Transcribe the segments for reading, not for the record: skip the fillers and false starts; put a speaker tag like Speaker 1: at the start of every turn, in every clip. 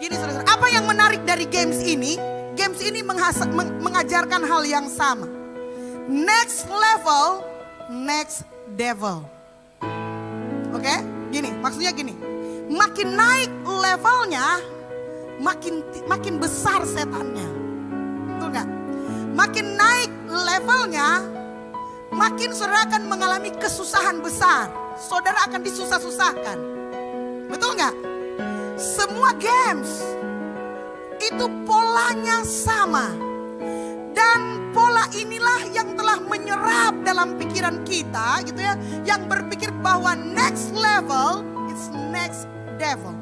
Speaker 1: Gini saudara, apa yang menarik dari games ini? Games ini mengajarkan hal yang sama. Next level, next devil. Oke, gini, maksudnya gini. Makin naik levelnya, makin besar setannya. Betul nggak? Makin naik levelnya, makin saudara akan mengalami kesusahan besar. Saudara akan disusah-susahkan. Betul nggak? Semua games itu polanya sama. Dan pola inilah yang telah menyerap dalam pikiran kita gitu ya. Yang berpikir bahwa next level, it's next devil.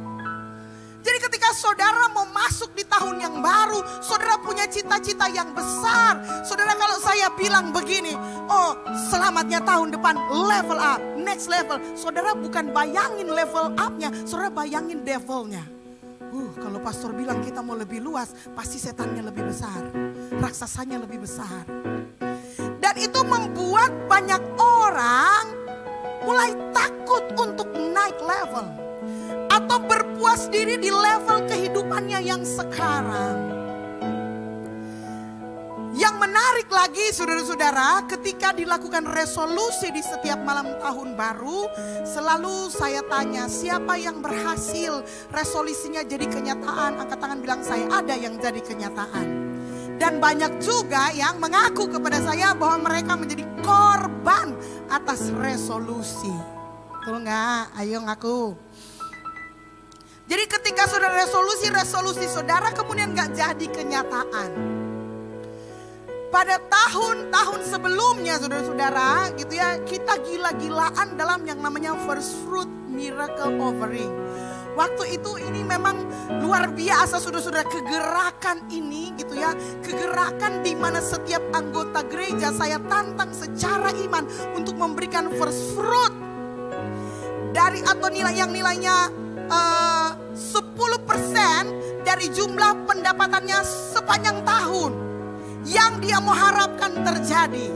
Speaker 1: Jadi ketika saudara mau masuk di tahun yang baru, saudara punya cita-cita yang besar. Saudara, kalau saya bilang begini, oh selamatnya tahun depan level up, next level. Saudara bukan bayangin level up-nya, saudara bayangin devilnya. Kalau pastor bilang kita mau lebih luas, pasti setannya lebih besar, raksasanya lebih besar. Dan itu membuat banyak orang mulai takut untuk naik level. Atau berpuas diri di level kehidupannya yang sekarang. Yang menarik lagi saudara-saudara, ketika dilakukan resolusi di setiap malam tahun baru, selalu saya tanya, siapa yang berhasil resolusinya jadi kenyataan? Angkat tangan, bilang saya ada yang jadi kenyataan. Dan banyak juga yang mengaku kepada saya bahwa mereka menjadi korban atas resolusi. Betul nggak? Ayo ngaku. Jadi ketika saudara resolusi saudara kemudian gak jadi kenyataan. Pada tahun-tahun sebelumnya saudara-saudara gitu ya, kita gila-gilaan dalam yang namanya first fruit miracle offering. Waktu itu ini memang luar biasa saudara-saudara, kegerakan ini gitu ya. Kegerakan di mana setiap anggota gereja saya tantang secara iman untuk memberikan first fruit. Dari atau nilai yang nilainya 10% dari jumlah pendapatannya sepanjang tahun yang dia mau harapkan terjadi.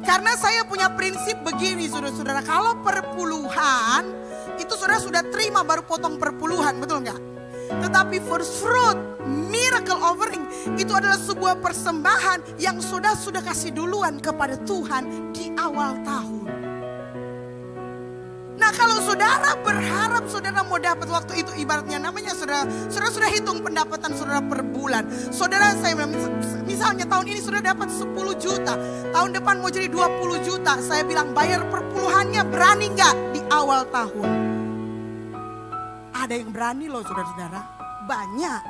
Speaker 1: Karena saya punya prinsip begini saudara-saudara, kalau perpuluhan itu saudara sudah terima baru potong perpuluhan, betul nggak? Tetapi first fruit miracle offering itu adalah sebuah persembahan yang saudara sudah kasih duluan kepada Tuhan di awal tahun. Nah, kalau saudara berharap saudara mau dapat waktu itu, ibaratnya namanya saudara sudah hitung pendapatan saudara per bulan. Saudara, saya bilang misalnya tahun ini saudara dapat 10 juta, tahun depan mau jadi 20 juta. Saya bilang bayar perpuluhannya berani nggak di awal tahun? Ada yang berani loh saudara-saudara, banyak.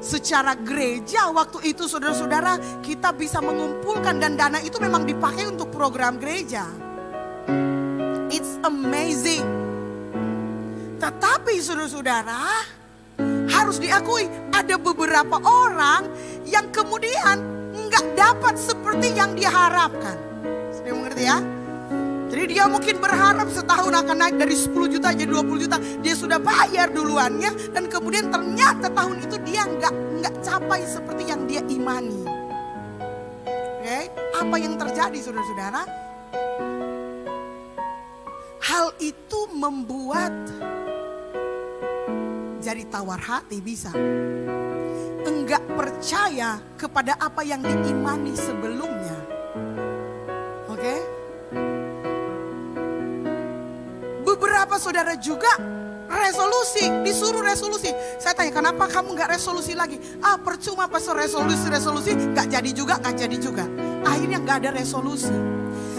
Speaker 1: Secara gereja waktu itu saudara-saudara kita bisa mengumpulkan dan dana itu memang dipakai untuk program gereja. It's amazing. Tetapi saudara-saudara, harus diakui ada beberapa orang yang kemudian nggak dapat seperti yang dia harapkan. Sudah mengerti ya? Jadi dia mungkin berharap setahun akan naik dari 10 juta jadi 20 juta. Dia sudah bayar duluannya dan kemudian ternyata tahun itu dia nggak capai seperti yang dia imani. Oke, apa yang terjadi saudara-saudara? Hal itu membuat jadi tawar hati bisa. Enggak percaya kepada apa yang diimani sebelumnya. Oke? Beberapa saudara juga disuruh resolusi. Saya tanya, kenapa kamu gak resolusi lagi? Percuma pastor, resolusi, gak jadi juga. Akhirnya gak ada resolusi.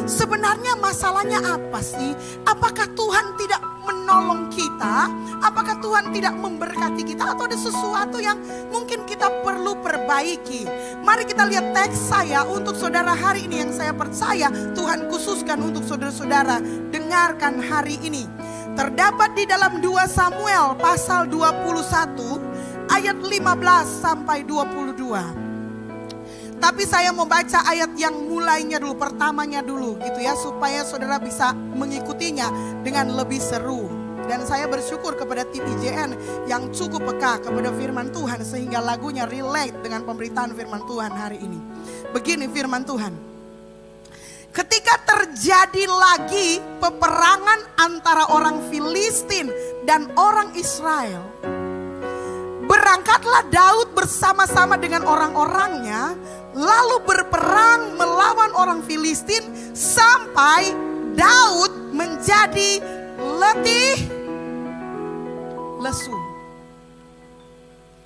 Speaker 1: Sebenarnya masalahnya apa sih? Apakah Tuhan tidak menolong kita? Apakah Tuhan tidak memberkati kita? Atau ada sesuatu yang mungkin kita perlu perbaiki? Mari kita lihat teks saya untuk saudara hari ini yang saya percaya Tuhan khususkan untuk saudara-saudara. Dengarkan hari ini. Terdapat di dalam 2 Samuel pasal 21 ayat 15 sampai 22. Tapi saya mau baca ayat yang mulainya dulu, pertamanya dulu gitu ya, supaya saudara bisa mengikutinya dengan lebih seru. Dan saya bersyukur kepada tim IJN yang cukup peka kepada firman Tuhan sehingga lagunya relate dengan pemberitaan firman Tuhan hari ini. Begini firman Tuhan. Ketika terjadi lagi peperangan antara orang Filistin dan orang Israel. Berangkatlah Daud bersama-sama dengan orang-orangnya, lalu berperang melawan orang Filistin sampai Daud menjadi letih lesu.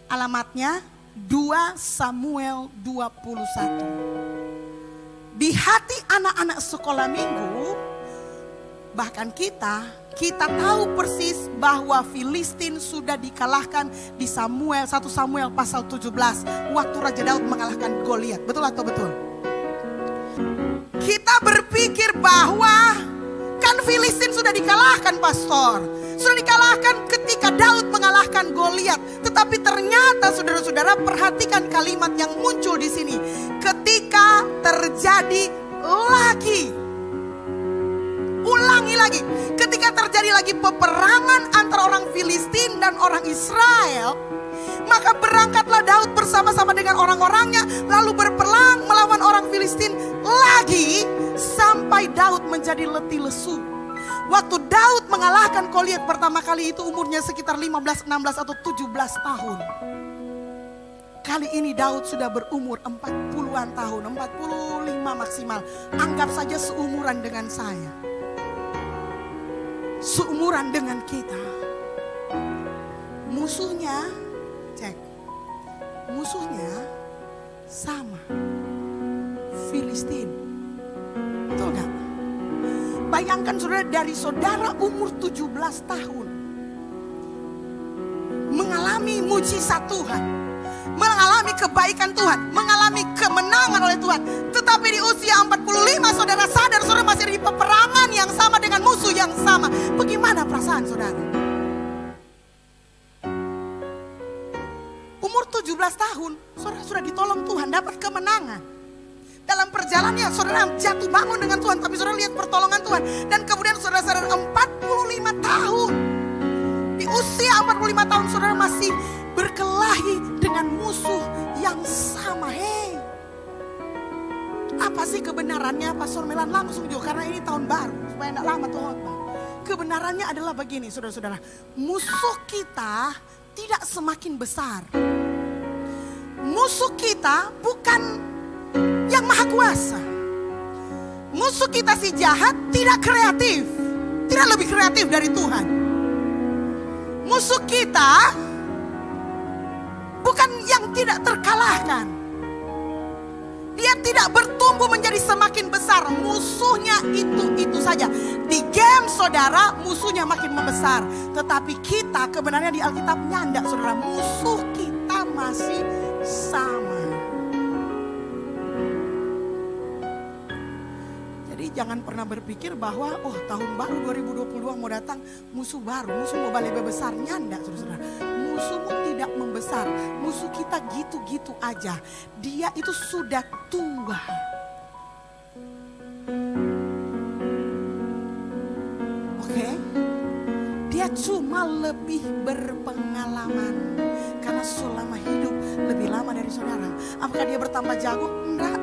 Speaker 1: Alamatnya 2 Samuel 21. Di hati anak-anak sekolah minggu, bahkan kita tahu persis bahwa Filistin sudah dikalahkan di 1 Samuel pasal 17 waktu Raja Daud mengalahkan Goliat. Betul atau betul? Kita berpikir bahwa kan Filistin sudah dikalahkan, pastor. Sudah dikalahkan ketika Daud mengalahkan Goliat. Tetapi ternyata saudara-saudara, perhatikan kalimat yang muncul di sini. Ketika terjadi lagi, ulangi lagi, ketika terjadi lagi peperangan antara orang Filistin dan orang Israel, maka berangkatlah Daud bersama-sama dengan orang-orangnya, lalu berperang melawan orang Filistin lagi sampai Daud menjadi letih lesu. Waktu Daud mengalahkan Goliat pertama kali itu umurnya sekitar 15, 16 atau 17 tahun. Kali ini Daud sudah berumur 40-an tahun, 45 maksimal. Anggap saja seumuran dengan saya. Seumuran dengan kita. Musuhnya, musuhnya sama, Filistin. Betul gak? Bayangkan saudara, dari saudara umur 17 tahun mengalami mujizat Tuhan, mengalami kebaikan Tuhan, mengalami kemenangan oleh Tuhan. Tetapi di usia 45 saudara sadar saudara masih di peperangan yang sama dengan musuh yang sama. Bagaimana perasaan saudara? Umur 17 tahun saudara sudah ditolong Tuhan, dapat kemenangan. Dalam perjalanannya saudara jatuh bangun dengan Tuhan, tapi saudara lihat pertolongan Tuhan. Dan kemudian saudara sadar 45 tahun. Di usia 45 tahun saudara masih berkelahi dengan musuh yang sama. Hei, apa sih kebenarannya? Pastor Melan langsung juga, karena ini tahun baru, supaya tidak lama tuh khotbah. Kebenarannya adalah begini saudara-saudara. Musuh kita tidak semakin besar. Musuh kita bukan yang maha kuasa. Musuh kita si jahat tidak kreatif, tidak lebih kreatif dari Tuhan. Musuh kita bukan yang tidak terkalahkan. Dia tidak bertumbuh menjadi semakin besar. Musuhnya itu saja. Di game saudara musuhnya makin membesar. Tetapi kita kebenarnya di Alkitab nyanda saudara. Musuh kita masih sama. Jadi jangan pernah berpikir bahwa tahun baru 2022 mau datang musuh baru, musuh mau lebih besar. Nyanda saudara-saudara. Musuhmu tidak membesar. Musuh kita gitu-gitu aja. Dia itu sudah tua. Oke? Dia cuma lebih berpengalaman. Karena selama hidup lebih lama dari saudara. Apakah dia bertambah jago? Enggak.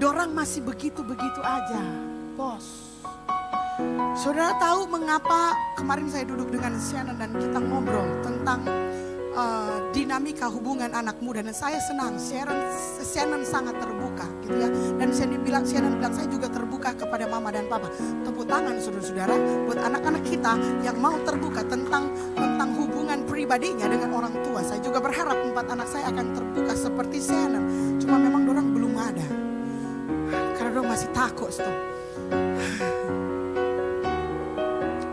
Speaker 1: Dorang masih begitu-begitu aja, bos. Saudara tahu mengapa kemarin saya duduk dengan Shannon dan kita ngobrol tentang dinamika hubungan anak muda. Dan saya senang, Shannon sangat terbuka gitu ya. Dan Shannon bilang saya juga terbuka kepada mama dan papa. Tepuk tangan saudara-saudara buat anak-anak kita yang mau terbuka tentang hubungan pribadinya dengan orang tua. Saya juga berharap 4 anak saya akan terbuka seperti Shannon. Cuma memang dorang belum ada. Karena dorang masih takut stop.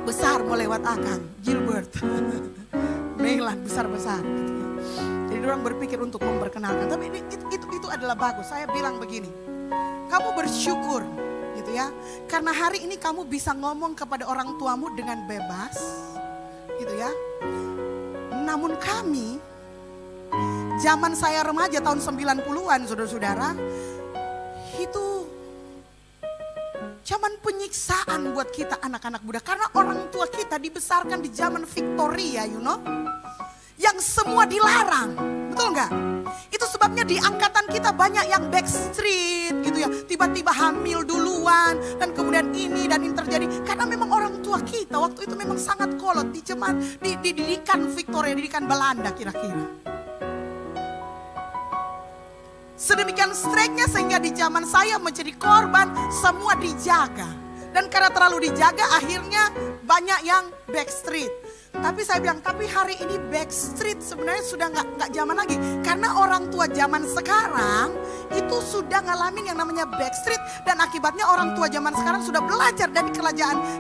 Speaker 1: Besar mau lewat Akang, Gilbert, Mailan besar-besar. Gitu ya. Jadi orang berpikir untuk memperkenalkan. Tapi itu adalah bagus. Saya bilang begini, kamu bersyukur gitu ya. Karena hari ini kamu bisa ngomong kepada orang tuamu dengan bebas gitu ya. Namun kami, zaman saya remaja tahun 90-an saudara-saudara, itu zaman penyiksaan buat kita anak-anak muda. Karena orang tua kita dibesarkan di zaman Victoria, you know. Yang semua dilarang. Betul nggak? Itu sebabnya di angkatan kita banyak yang backstreet gitu ya. Tiba-tiba hamil duluan dan kemudian ini dan ini terjadi. Karena memang orang tua kita waktu itu memang sangat kolot. Dididikan Victoria, didikan Belanda kira-kira. Sedemikian striknya sehingga di zaman saya menjadi korban semua dijaga. Dan karena terlalu dijaga akhirnya banyak yang backstreet. Tapi saya bilang, tapi hari ini backstreet sebenarnya sudah nggak zaman lagi. Karena orang tua zaman sekarang itu sudah ngalamin yang namanya backstreet. Dan akibatnya orang tua zaman sekarang sudah belajar dari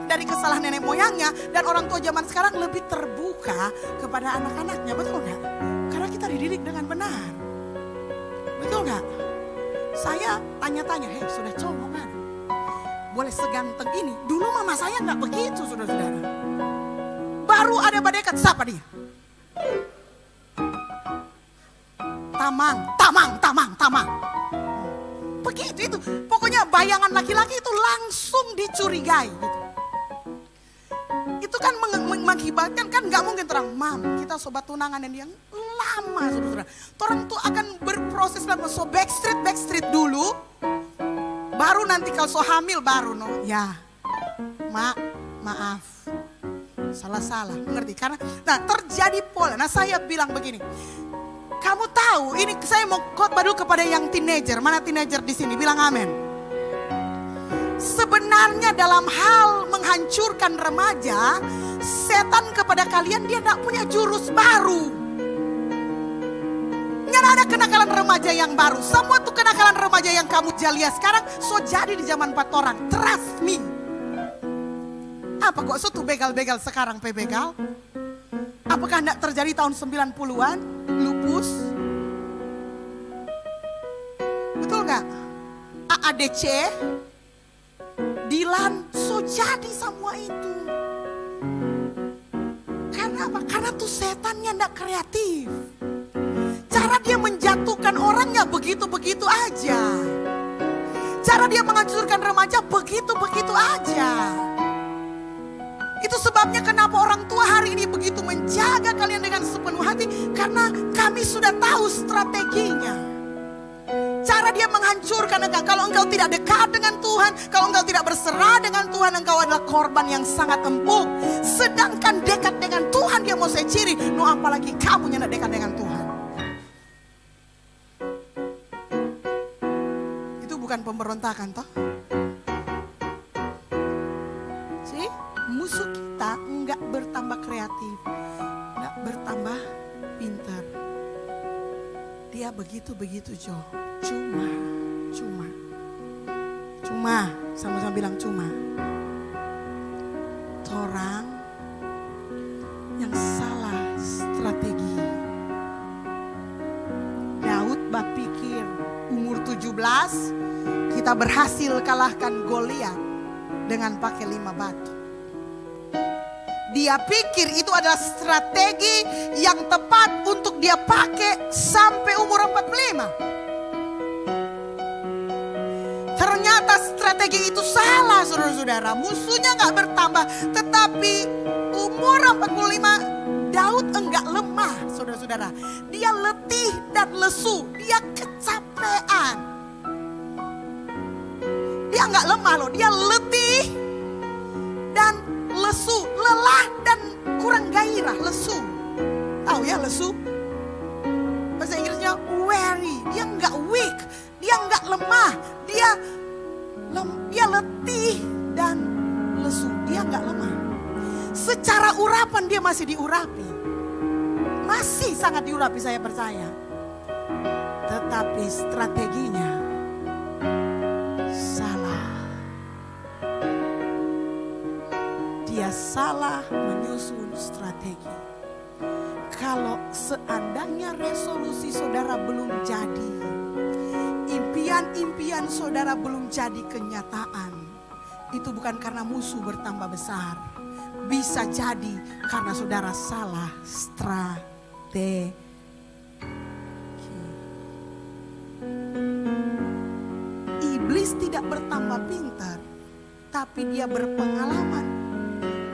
Speaker 1: dari kesalahan nenek moyangnya. Dan orang tua zaman sekarang lebih terbuka kepada anak-anaknya, betul nggak? Karena kita dididik dengan benar. Betul nggak? Saya tanya-tanya, hei sudah cowok kan? Boleh seganteng ini? Dulu mama saya nggak begitu, saudara-saudara. Baru ada badekat, siapa dia? Tamang. Begitu itu. Pokoknya bayangan laki-laki itu langsung dicurigai gitu. Itu kan mengakibatkan kan nggak mungkin terang, mam kita sobat tunangan yang lama, saudara-saudara. Orang tuh akan berproses lama, so backstreet dulu. Baru nanti kalau so hamil baru ya, maaf. Salah, mengerti? Karena, terjadi pola. Saya bilang begini, kamu tahu, ini saya mau khotbah dulu kepada yang teenager. Mana teenager di sini? Bilang amin. Sebenarnya dalam hal menghancurkan remaja, setan kepada kalian dia tidak punya jurus baru. Nggak ada kenakalan remaja yang baru. Semua tuh kenakalan remaja yang kamu lihat sekarang, so jadi di zaman 4 orang. Trust me. Apa kok suatu begal-begal sekarang begal? Apakah tidak terjadi tahun 90-an? Lupus? Betul gak? AADC? Dilan? So jadi semua itu. Karena apa? Karena tuh setannya tidak kreatif. Cara dia menjatuhkan orangnya begitu-begitu aja. Cara dia menghancurkan remaja begitu-begitu aja. Itu sebabnya kenapa orang tua hari ini begitu menjaga kalian dengan sepenuh hati. Karena kami sudah tahu strateginya. Cara dia menghancurkan engkau. Kalau engkau tidak dekat dengan Tuhan, kalau engkau tidak berserah dengan Tuhan, engkau adalah korban yang sangat empuk. Sedangkan dekat dengan Tuhan dia mau saya ciri. Apalagi kamu yang dekat dengan Tuhan. Itu bukan pemberontakan toh. Musuh kita enggak bertambah kreatif, enggak bertambah pintar. Dia begitu-begitu Jo. Cuma, sama-sama bilang cuma. Orang yang salah strategi. Daud berpikir umur 17 kita berhasil kalahkan Goliat dengan pakai 5 batu. Dia pikir itu adalah strategi yang tepat untuk dia pakai sampai umur 45. Ternyata strategi itu salah, saudara-saudara. Musuhnya gak bertambah, tetapi umur 45 Daud enggak lemah, saudara-saudara. Dia letih dan lesu, dia kecapean. Dia enggak lemah loh, dia letih dan lesu, lelah dan kurang gairah, lesu. Tahu ya lesu? Bahasa Inggrisnya weary. Dia enggak weak, dia enggak lemah, dia letih dan lesu. Dia enggak lemah. Secara urapan dia masih diurapi. Masih sangat diurapi, saya percaya. Tetapi strateginya salah. Dia salah menyusun strategi. Kalau seandainya resolusi saudara belum jadi, impian saudara belum jadi kenyataan, itu bukan karena musuh bertambah besar. Bisa jadi karena saudara salah strategi. Iblis tidak bertambah pintar, tapi dia berpengalaman.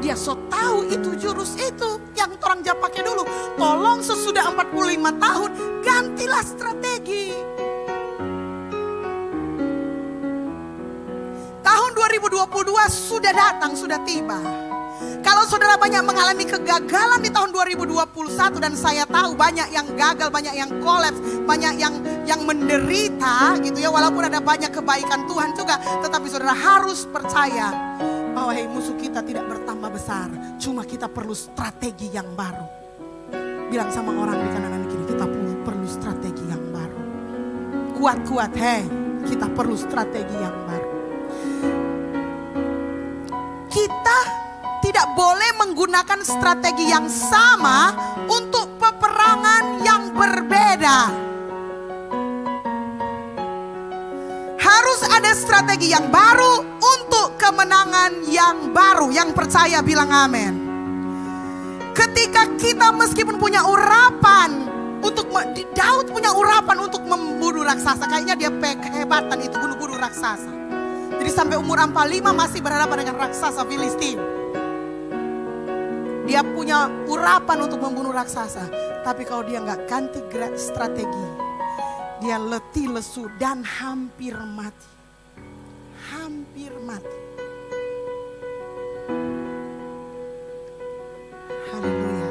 Speaker 1: Dia so tahu itu jurus itu yang orang Jawa pakai dulu. Tolong sesudah 45 tahun gantilah strategi. Tahun 2022 sudah datang, sudah tiba. Kalau saudara banyak mengalami kegagalan di tahun 2021 dan saya tahu banyak yang gagal, banyak yang kolaps, banyak yang menderita gitu ya. Walaupun ada banyak kebaikan Tuhan juga, tetapi saudara harus percaya bahwa musuh kita tidak bertambah besar. Cuma kita perlu strategi yang baru. Bilang sama orang di kanan kiri, kita perlu strategi yang baru. Kuat-kuat, kita perlu strategi yang baru. Kita tidak boleh menggunakan strategi yang sama untuk peperangan yang berbeda. Harus ada strategi yang baru untuk kemenangan yang baru. Yang percaya bilang amin. Ketika kita meskipun punya urapan untuk Daud punya urapan untuk membunuh raksasa. Kayaknya dia kehebatan itu bunuh-bunuh raksasa. Jadi sampai umur 45 masih berhadapan dengan raksasa Filistin. Dia punya urapan untuk membunuh raksasa. Tapi kalau dia nggak ganti strategi, dia letih lesu dan hampir mati. Hampir mati. Haleluya.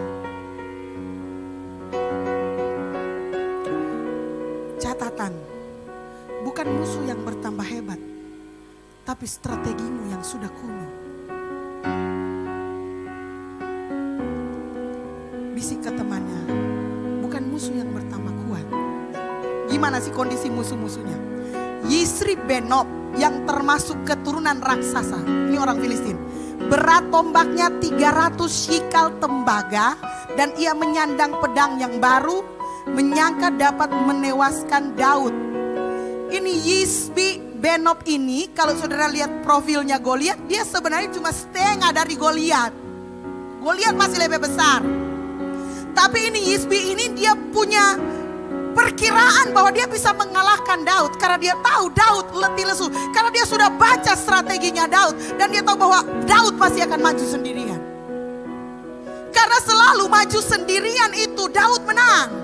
Speaker 1: Catatan, bukan musuh yang bertambah hebat, tapi strategimu yang sudah kuno. Bisik ke temannya, bukan musuh yang bertambah kuat. Gimana sih kondisi musuh-musuhnya? Yisri Benob yang termasuk keturunan raksasa. Ini orang Filistin. Berat tombaknya 300 shikal tembaga. Dan ia menyandang pedang yang baru. Menyangka dapat menewaskan Daud. Ini Yisri Benob ini, kalau saudara lihat profilnya Goliat, dia sebenarnya cuma setengah dari Goliat. Goliat masih lebih besar. Tapi ini Yisbi ini dia punya perkiraan bahwa dia bisa mengalahkan Daud. Karena dia tahu Daud letih lesu. Karena dia sudah baca strateginya Daud. Dan dia tahu bahwa Daud pasti akan maju sendirian. Karena selalu maju sendirian itu Daud menang.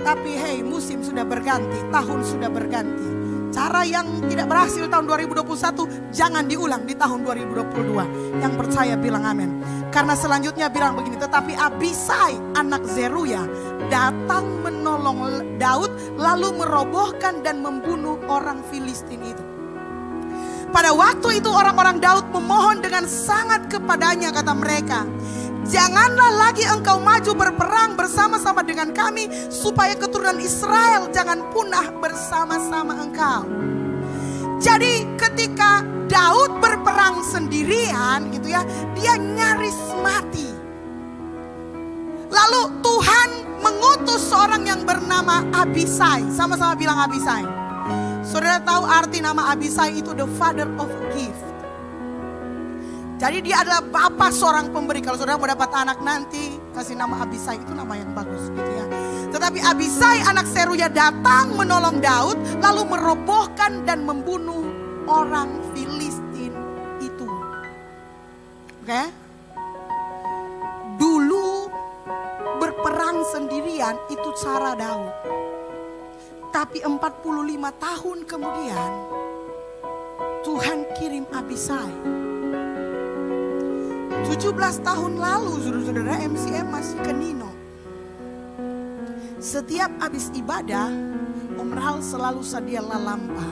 Speaker 1: Tapi musim sudah berganti, tahun sudah berganti. Cara yang tidak berhasil tahun 2021 jangan diulang di tahun 2022. Yang percaya bilang amin. Karena selanjutnya bilang begini, tetapi Abisai anak Zeruya datang menolong Daud lalu merobohkan dan membunuh orang Filistin itu. Pada waktu itu orang-orang Daud memohon dengan sangat kepadanya, kata mereka, janganlah lagi engkau maju berperang bersama-sama dengan kami, supaya keturunan Israel jangan punah bersama-sama engkau. Jadi ketika Daud berperang sendirian gitu ya, dia nyaris mati. Lalu Tuhan mengutus seorang yang bernama Abisai. Sama-sama bilang Abisai. Saudara tahu arti nama Abisai itu the father of gift. Jadi dia adalah bapak seorang pemberi. Kalau saudara mau dapat anak nanti, kasih nama Abisai, itu nama yang bagus gitu ya. Tetapi Abisai anak Seruya datang menolong Daud, lalu merobohkan dan membunuh orang Filistin itu. Oke? Dulu berperang sendirian itu cara Daud. Tapi 45 tahun kemudian Tuhan kirim Abisai. 17 tahun lalu saudara-saudara MCM masih ke Nino. Setiap habis ibadah Om Rahal selalu sedia lalampa.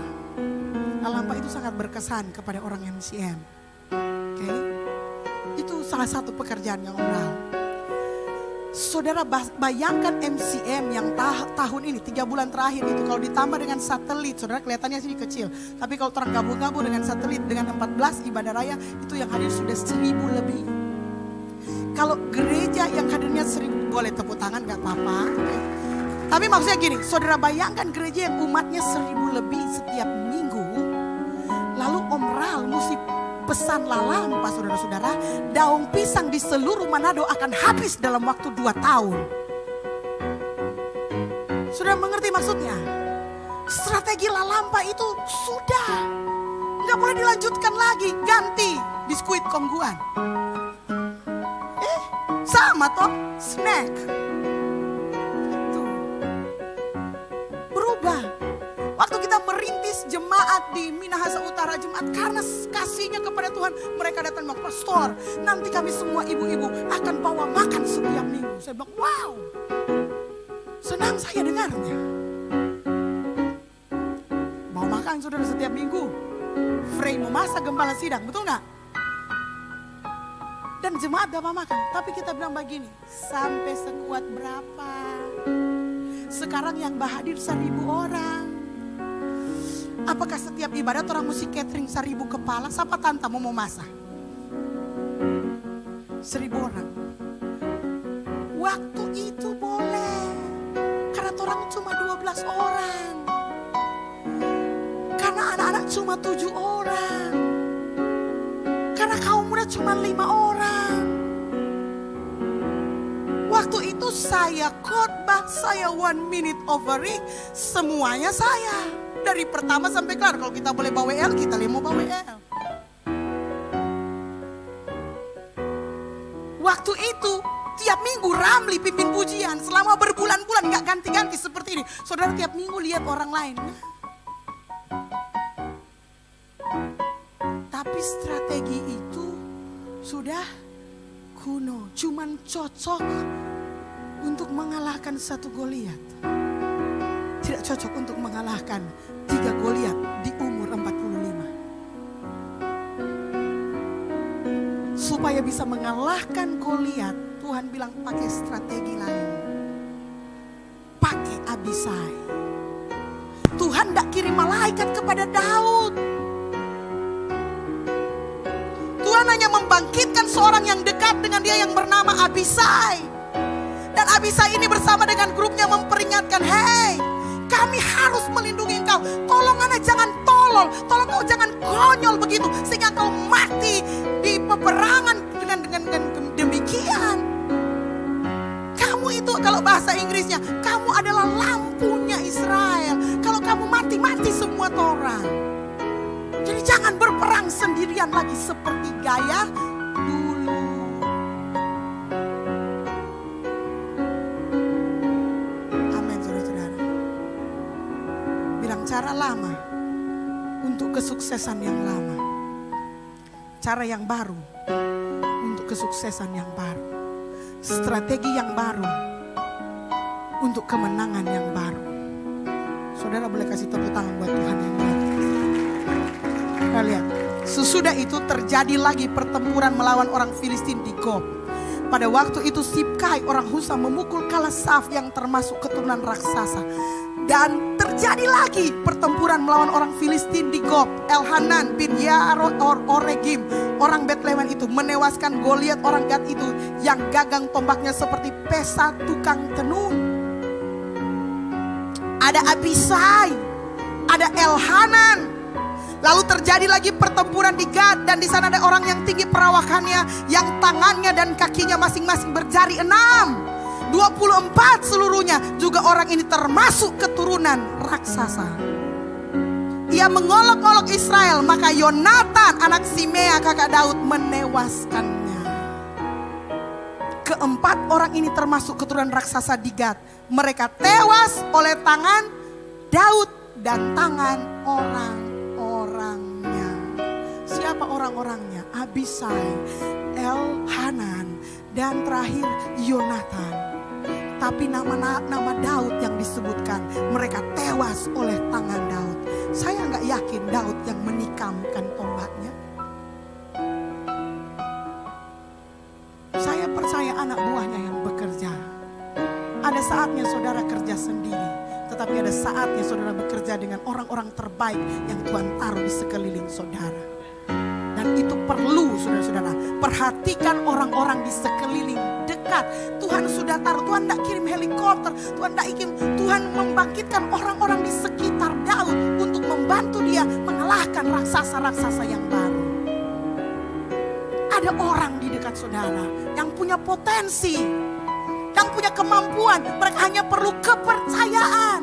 Speaker 1: Lalampa itu sangat berkesan kepada orang MCM. Oke? Itu salah satu pekerjaannya Om Rahal. Saudara bayangkan MCM yang tahun ini 3 bulan terakhir itu kalau ditambah dengan satelit, saudara kelihatannya sini kecil. Tapi kalau terang gabung-gabung dengan satelit dengan 14 ibadah raya itu yang hadir sudah 1000 lebih. Kalau gereja yang hadirnya 1000 boleh tepuk tangan gak apa-apa. Tapi maksudnya gini, saudara bayangkan gereja yang umatnya 1000 lebih setiap minggu. Lalu Om Ral mesti pesan lalampa saudara-saudara, daun pisang di seluruh Manado akan habis dalam waktu 2 tahun. Sudah mengerti maksudnya? Strategi lalampa itu sudah Nggak boleh dilanjutkan lagi, ganti biskuit kongguan. Sama toh, snack. Tuh. Berubah. Waktu kita merintis jemaat di Minahasa Utara, jemaat karena kasihnya kepada Tuhan, mereka datang bilang, pastor, nanti kami semua ibu-ibu akan bawa makan setiap minggu. Saya bilang, wow, senang saya dengarnya. Bawa makan saudara setiap minggu. Frey memasak, gembala sidang, betul nggak? Dan jemaat dapat makan. Tapi kita bilang begini, sampai sekuat berapa? Sekarang yang hadir 1.000 orang. Apakah setiap ibadat orang mesti catering 1.000 kepala? Siapa tante mau masak? 1.000 orang. Waktu itu boleh. Karena orang cuma 12 orang. Karena anak-anak cuma 7 orang. Karena kaum muda cuma 5 orang. Waktu itu saya khotbah, saya 1 minute offering, semuanya saya. Dari pertama sampai kelar, kalau kita boleh bawa WL, kita mau bawa WL. Waktu itu, tiap minggu Ramli pimpin pujian, selama berbulan-bulan gak ganti-ganti seperti ini. Saudara tiap minggu lihat orang lain. Tapi strategi itu sudah kuno, cuman cocok untuk mengalahkan 1 Goliat. Tidak cocok untuk mengalahkan 3 Goliat di umur 45. Supaya bisa mengalahkan Goliat, Tuhan bilang pakai strategi lain. Pakai Abisai. Tuhan tidak kirim malaikat kepada Daud. Tuhan hanya membangkitkan seorang yang dekat dengan dia yang bernama Abisai. Dan Abisai ini bersama dengan grupnya memperingatkan, hei, kami harus melindungi engkau. Tolong anak jangan tolol, tolong kau jangan konyol begitu sehingga kau mati di peperangan dengan demikian. Kamu itu kalau bahasa Inggrisnya, kamu adalah lampunya Israel. Kalau kamu mati semua orang. Jadi jangan berperang sendirian lagi seperti gaya dulu. Amin, saudara-saudara. Bilang cara lama untuk kesuksesan yang lama. Cara yang baru untuk kesuksesan yang baru. Strategi yang baru untuk kemenangan yang baru. Saudara boleh kasih tepuk tangan buat Tuhan yang baru. Kita lihat, sesudah itu terjadi lagi pertempuran melawan orang Filistin di Gob. Pada waktu itu Sibkai orang Husa memukul Kalasaf yang termasuk keturunan raksasa. Dan terjadi lagi pertempuran melawan orang Filistin di Gob. Elhanan bin Oregim, orang Betlehem itu menewaskan Goliat orang Gad itu yang gagang tombaknya seperti pesa tukang tenun. Ada Abisai, ada Elhanan. Lalu terjadi lagi pertempuran di Gad dan di sana ada orang yang tinggi perawakannya yang tangannya dan kakinya masing-masing berjari 6. 24 seluruhnya juga orang ini termasuk keturunan raksasa. Ia mengolok-olok Israel, maka Yonatan anak Simea kakak Daud menewaskannya. Keempat orang ini termasuk keturunan raksasa di Gad. Mereka tewas oleh tangan Daud dan tangan orang-orangnya. Siapa orang-orangnya? Abisai, Elhanan, dan terakhir Yonatan. Tapi nama Daud yang disebutkan, mereka tewas oleh tangan Daud. Saya nggak yakin Daud yang menikamkan tombaknya. Saya percaya anak buahnya yang bekerja. Ada saatnya saudara kerja sendiri, tetapi ada saatnya saudara bekerja dengan orang-orang terbaik yang Tuhan taruh di sekeliling saudara. Dan itu perlu saudara-saudara. Perhatikan orang-orang di sekeliling dekat. Tuhan sudah taruh, Tuhan tidak kirim helikopter, Tuhan membangkitkan orang-orang di sekitar Daud untuk membantu dia mengalahkan raksasa-raksasa yang baru. Ada orang di dekat saudara yang punya potensi, yang punya kemampuan, mereka hanya perlu kepercayaan.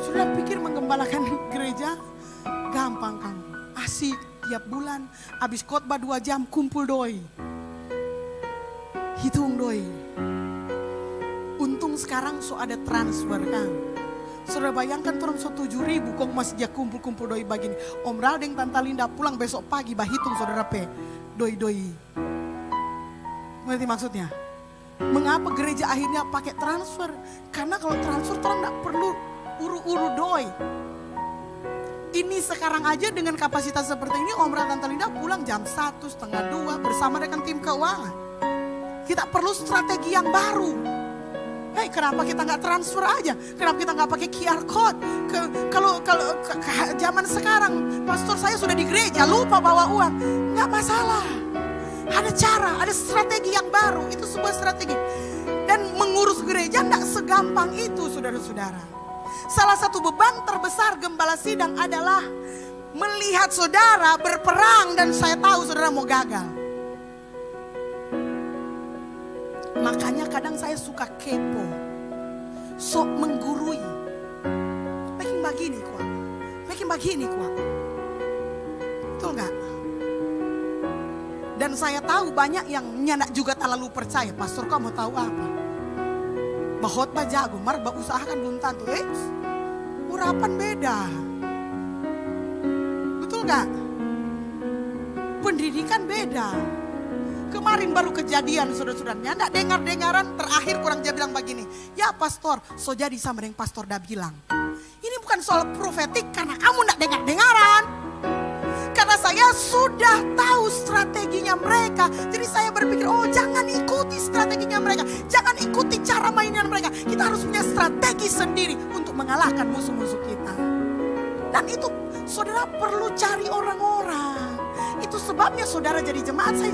Speaker 1: Sudah pikir menggembalakan gereja gampang kan. Asik tiap bulan. Habis khotbah 2 jam kumpul doi. Hitung doi. Untung sekarang so ada transfer kan. Saudara bayangkan turun 7.000 kok masih dia kumpul-kumpul doi begini. Om Radeng, Tante Linda pulang besok pagi hitung saudara pe. Doi-doi. Mengerti maksudnya? Mengapa gereja akhirnya pakai transfer? Karena kalau transfer orang tidak perlu uru-uru doi. Ini sekarang aja dengan kapasitas seperti ini Om Radeng, Tante Linda pulang jam 1, setengah 2 bersama dengan tim keuangan. Kita perlu strategi yang baru. Hei, kenapa kita nggak transfer aja? Kenapa kita nggak pakai QR code? Kalau zaman sekarang, pastor saya sudah di gereja, lupa bawa uang, nggak masalah. Ada cara, ada strategi yang baru. Itu sebuah strategi. Dan mengurus gereja nggak segampang itu, saudara-saudara. Salah satu beban terbesar gembala sidang adalah melihat saudara berperang dan saya tahu saudara mau gagal. Makanya kadang saya suka kepo, sok menggurui. Makin begini kuat. Betul gak? Dan saya tahu banyak yang nyandak juga terlalu percaya. Pastor kamu tahu apa? Bahotbah jago, marba usahakan belum tentu. Urapan beda. Betul gak? Pendidikan beda. Kemarin baru kejadian saudara-saudaranya, enggak dengar-dengaran terakhir kurang dia bilang begini. Ya pastor, so jadi sama dengan pastor dah bilang. Ini bukan soal profetik karena kamu enggak dengar-dengaran. Karena saya sudah tahu strateginya mereka. Jadi saya berpikir, oh jangan ikuti strateginya mereka. Jangan ikuti cara mainan mereka. Kita harus punya strategi sendiri untuk mengalahkan musuh-musuh kita. Dan itu saudara perlu cari orang-orang. Itu sebabnya saudara jadi jemaat, saya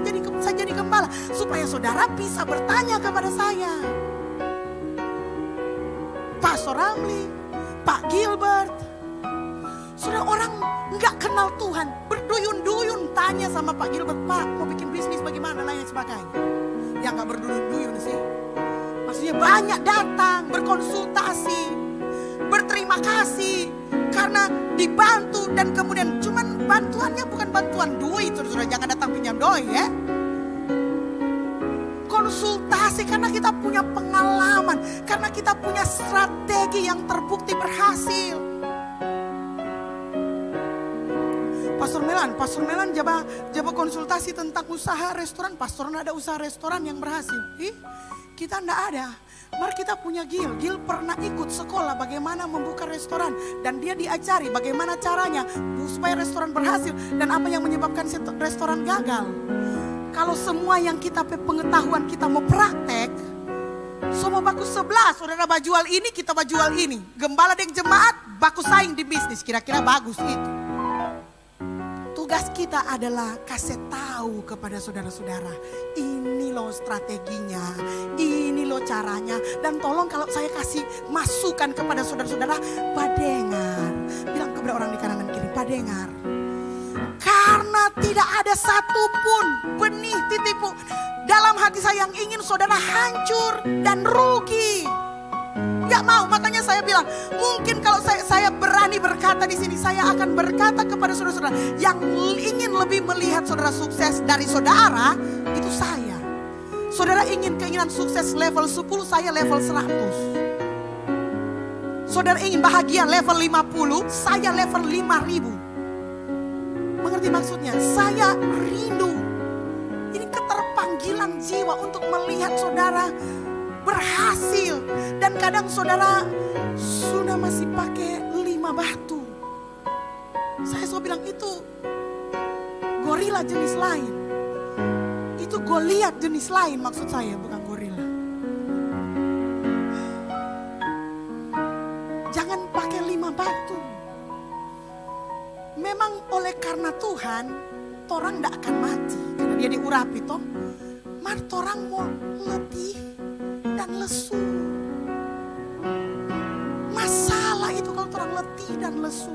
Speaker 1: jadi gembala. Supaya saudara bisa bertanya kepada saya. Pastor Ramli, Pak Gilbert. Saudara orang nggak kenal Tuhan, berduyun-duyun tanya sama Pak Gilbert, Pak mau bikin bisnis bagaimana lain sebagainya. Ya nggak berduyun-duyun sih. Maksudnya banyak datang, berkonsultasi, berterima kasih. Karena dibantu dan kemudian cuman bantuannya bukan bantuan duit, saudara jangan datang pinjam doi ya. Konsultasi karena kita punya pengalaman, karena kita punya strategi yang terbukti berhasil. Pastor Melan jaba konsultasi tentang usaha restoran, pastor ada usaha restoran yang berhasil. Kita enggak ada. Mari kita punya Gil pernah ikut sekolah bagaimana membuka restoran. Dan dia diajari bagaimana caranya supaya restoran berhasil. Dan apa yang menyebabkan restoran gagal. Kalau semua yang kita pengetahuan kita mau praktek. Semua baku 11, saudara bajual ini kita bajual ini. Gembala dan jemaat baku saing di bisnis, kira-kira bagus itu. Tugas kita adalah kasih tahu kepada saudara-saudara. Ini loh strateginya, ini loh caranya. Dan tolong kalau saya kasih masukan kepada saudara-saudara, padengar. Bilang kepada orang di kanan dan kiri, padengar. Karena tidak ada satupun benih titipu dalam hati saya yang ingin saudara hancur dan rugi. Gak mau, makanya saya bilang mungkin kalau saya berani berkata di sini, saya akan berkata kepada saudara-saudara yang ingin lebih melihat saudara sukses dari saudara, itu saya. Saudara ingin keinginan sukses level 10, saya level 100. Saudara ingin bahagia level 50, saya level 5000. Mengerti maksudnya? Saya rindu. Ini keterpanggilan jiwa untuk melihat saudara berhasil. Dan kadang saudara sudah masih pakai 5 batu. Saya selalu bilang itu gorila jenis lain. Itu Goliat jenis lain maksud saya, bukan gorila. Jangan pakai 5 batu. Memang oleh karena Tuhan, orang tidak akan mati. Karena dia diurapi toh. Mari orang mau letih dan lesu. Masalah itu kalau orang letih dan lesu.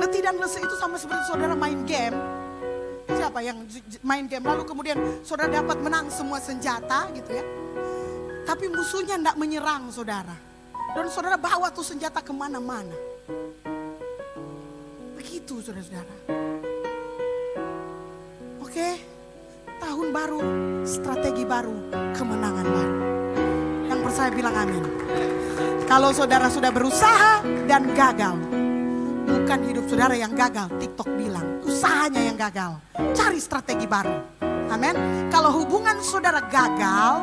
Speaker 1: Letih dan lesu itu sama seperti saudara main game. Siapa yang main game lalu kemudian saudara dapat menang semua senjata gitu ya. Tapi musuhnya tidak menyerang saudara. Dan saudara bawa tuh senjata kemana-mana. Begitu saudara-saudara. Oke, tahun baru, strategi baru, kemenangan baru. Yang percaya bilang amin. Kalau saudara sudah berusaha dan gagal, bukan hidup saudara yang gagal, TikTok bilang, usahanya yang gagal. Cari strategi baru. Amin. Kalau hubungan saudara gagal,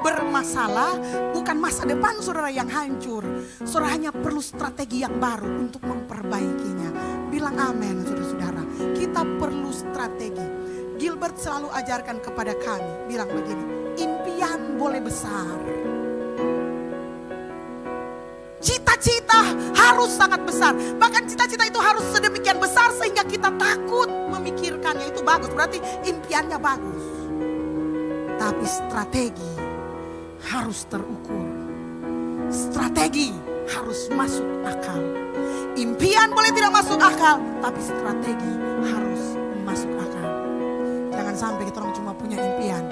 Speaker 1: bermasalah, bukan masa depan saudara yang hancur. Saudara hanya perlu strategi yang baru untuk memperbaikinya. Bilang amin saudara-saudara. Kita perlu strategi. Gilbert selalu ajarkan kepada kami, bilang begini, impian boleh besar. Cita-cita harus sangat besar. Bahkan cita-cita itu harus sedemikian besar sehingga kita takut memikirkannya. Itu bagus, berarti impiannya bagus. Tapi strategi harus terukur. Strategi harus masuk akal. Impian boleh tidak masuk akal, tapi strategi harus masuk akal. Jangan sampai kita orang cuma punya impian,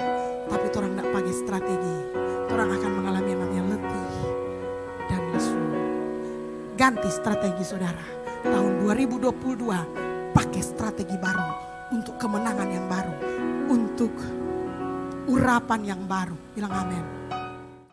Speaker 1: tapi kita orang tidak pakai strategi. Kita orang akan mengalami yang namanya letih dan lesu. Ganti strategi saudara. Tahun 2022 pakai strategi baru untuk kemenangan yang baru, untuk urapan yang baru. Bilang amin.